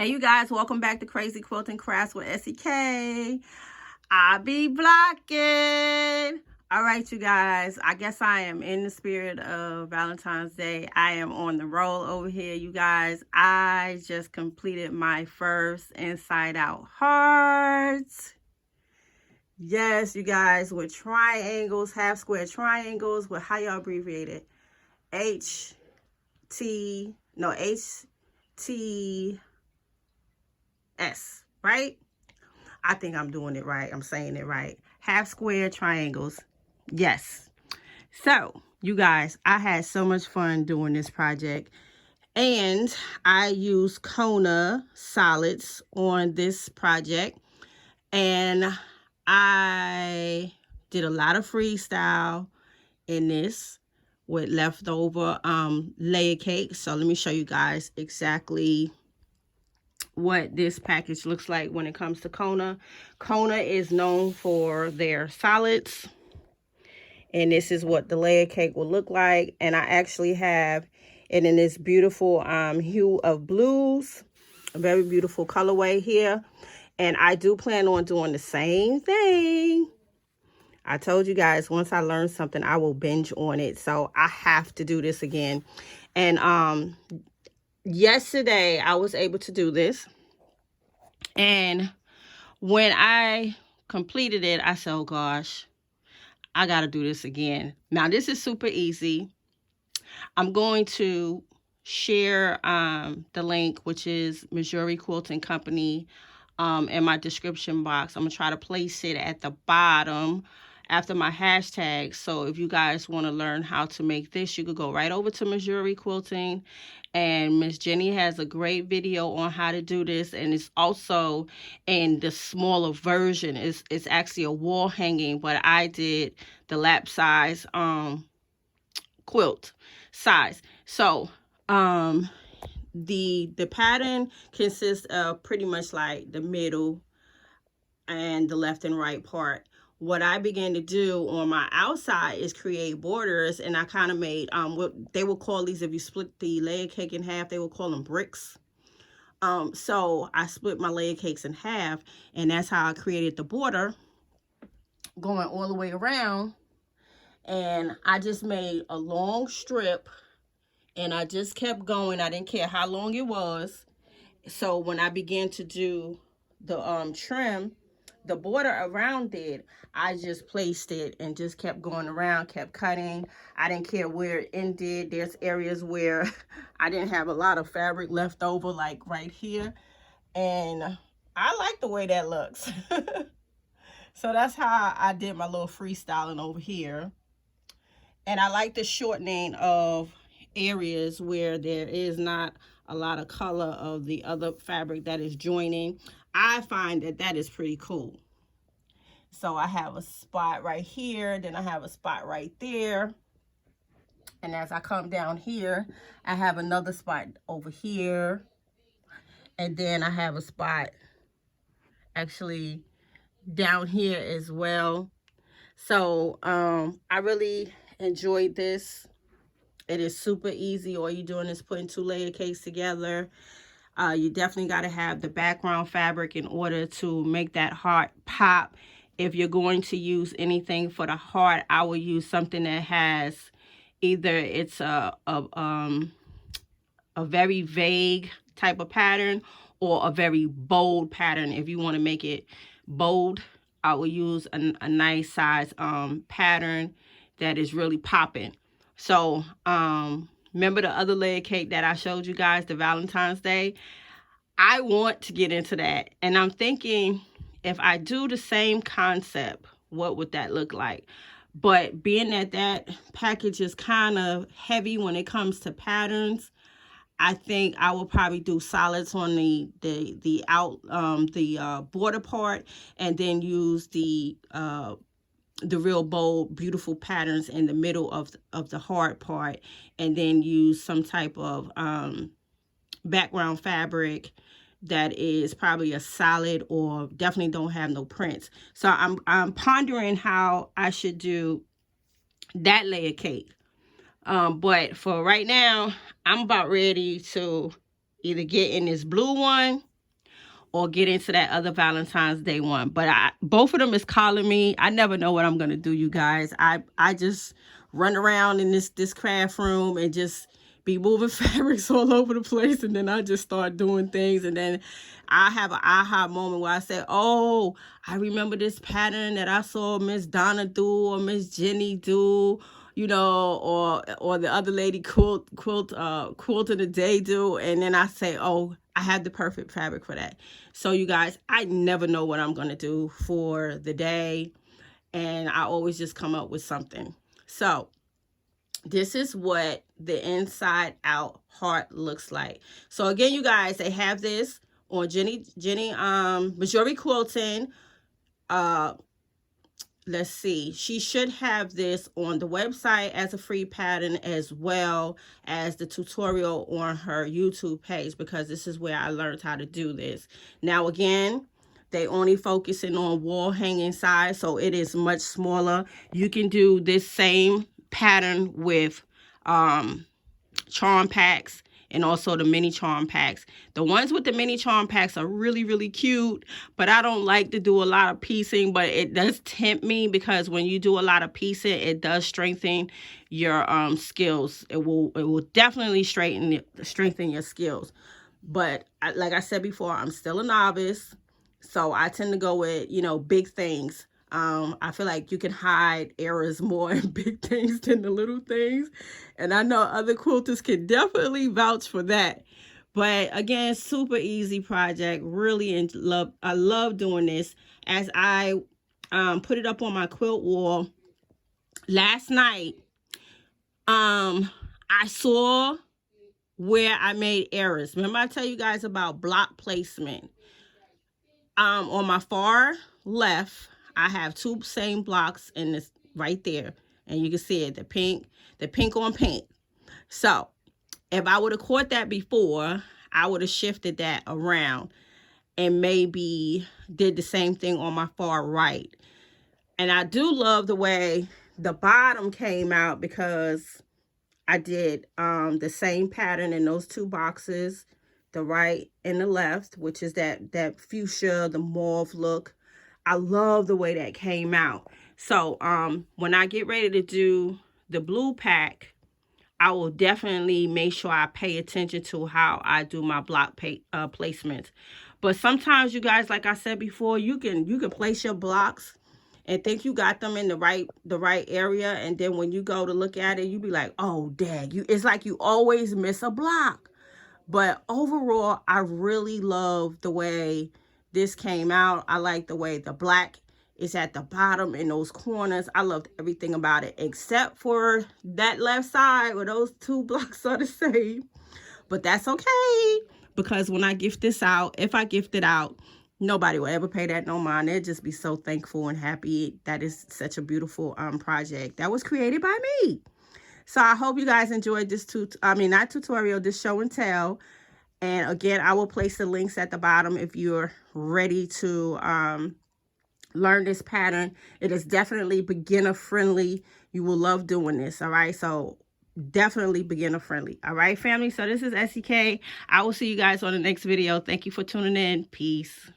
Hey you guys, welcome back to Crazy Quilting Crafts with SEK. I be blocking. All right, you guys, I guess I am in the spirit of Valentine's Day. I am on the roll over here, you guys. I just completed my first inside out heart. Yes, you guys, with triangles, half square triangles, with how y'all abbreviate it? HT, S, right? I think I'm doing it right. I'm saying it right. Half square triangles. Yes. So, you guys, I had so much fun doing this project. And I used Kona solids on this project. And I did a lot of freestyle in this with leftover layer cake. So let me show you guys exactly what this package looks like when it comes to Kona. Kona is known for their solids, and this is what the layer cake will look like. And I actually have it in this beautiful hue of blues, a very beautiful colorway here. And I do plan on doing the same thing. I told you guys, once I learn something, I will binge on it. So I have to do this again. And yesterday I was able to do this, and when I completed it, I said, oh gosh, I gotta do this again. Now this is super easy. I'm going to share the link, which is Missouri Quilting Company, in my description box. I'm gonna try to place it at the bottom after my hashtag. So if you guys want to learn how to make this, you could go right over to Missouri Quilting, and Miss Jenny has a great video on how to do this, and it's also in the smaller version. It's actually a wall hanging, but I did the lap size quilt size. So the pattern consists of pretty much like the middle and the left and right part. What I began to do on my outside is create borders, and I kind of made what they will call these, if you split the layer cake in half, they will call them bricks. So I split my layer cakes in half, and that's how I created the border going all the way around. And I just made a long strip, and I just kept going. I didn't care how long it was. So when I began to do the trim, the border around it, I just placed it and just kept going around, kept cutting. I didn't care where it ended. There's areas where I didn't have a lot of fabric left over, like right here. And I like the way that looks. So that's how I did my little freestyling over here. And I like the shortening of areas where there is not a lot of color of the other fabric that is joining. I find that that is pretty cool. So I have a spot right here, then I have a spot right there. And as I come down here, I have another spot over here. And then I have a spot actually down here as well. So I really enjoyed this. It is super easy. All you're doing is putting two layer cakes together. You definitely got to have the background fabric in order to make that heart pop. If you're going to use anything for the heart, I will use something that has either it's a very vague type of pattern or a very bold pattern. If you want to make it bold, I will use a nice size pattern that is really popping. So remember the other layer cake that I showed you guys, the Valentine's Day? I want to get into that. And I'm thinking, if I do the same concept, what would that look like? But being that that package is kind of heavy when it comes to patterns, I think I will probably do solids on the border part, and then use the real bold, beautiful patterns in the middle of the hard part, and then use some type of background fabric that is probably a solid or definitely don't have no prints. So I'm pondering how I should do that layer cake. But for right now, I'm about ready to either get in this blue one or get into that other Valentine's Day one. But both of them is calling me. I never know what I'm gonna do, you guys. I just run around in this craft room and just be moving fabrics all over the place, and then I just start doing things, and then I have an aha moment where I say, oh, I remember this pattern that I saw Miss Donna do or Miss Jenny do, you know, or the other lady quilt of the day do, and then I say, oh, I have the perfect fabric for that. So you guys, I never know what I'm gonna do for the day, and I always just come up with something. So this is what the inside out heart looks like. So again, you guys, they have this on Jenny Missouri Quilting. Let's see, she should have this on the website as a free pattern, as well as the tutorial on her YouTube page, because this is where I learned how to do this. Now again, they only focusing on wall hanging size, so it is much smaller. You can do this same pattern with charm packs and also the mini charm packs. The ones with the mini charm packs are really, really cute, but I don't like to do a lot of piecing, but it does tempt me, because when you do a lot of piecing, it does strengthen your skills. It will definitely strengthen your skills. But like I said before, I'm still a novice, so I tend to go with, you know, big things. I feel like you can hide errors more in big things than the little things. And I know other quilters can definitely vouch for that. But again, super easy project. Really I love doing this. As I put it up on my quilt wall last night, I saw where I made errors. Remember I tell you guys about block placement? On my far left, I have two same blocks in this right there, and you can see it, the pink on pink. So if I would have caught that before, I would have shifted that around and maybe did the same thing on my far right. And I do love the way the bottom came out, because I did the same pattern in those two boxes, the right and the left, which is that fuchsia, the mauve look. I love the way that came out. So when I get ready to do the blue pack, I will definitely make sure I pay attention to how I do my block placements. But sometimes, you guys, like I said before, you can place your blocks and think you got them in the right area, and then when you go to look at it, you be like, oh dang, it's like you always miss a block. But overall, I really love the way this came out. I like the way the black is at the bottom in those corners. I loved everything about it, except for that left side where those two blocks are the same. But that's okay, because when I gift this out, if I gift it out, nobody will ever pay that no mind. They'll just be so thankful and happy. That is such a beautiful project that was created by me. So I hope you guys enjoyed this this show and tell. And again, I will place the links at the bottom if you're ready to learn this pattern. It is definitely beginner friendly. You will love doing this. All right. So definitely beginner friendly. All right, family. So this is SEK. I will see you guys on the next video. Thank you for tuning in. Peace.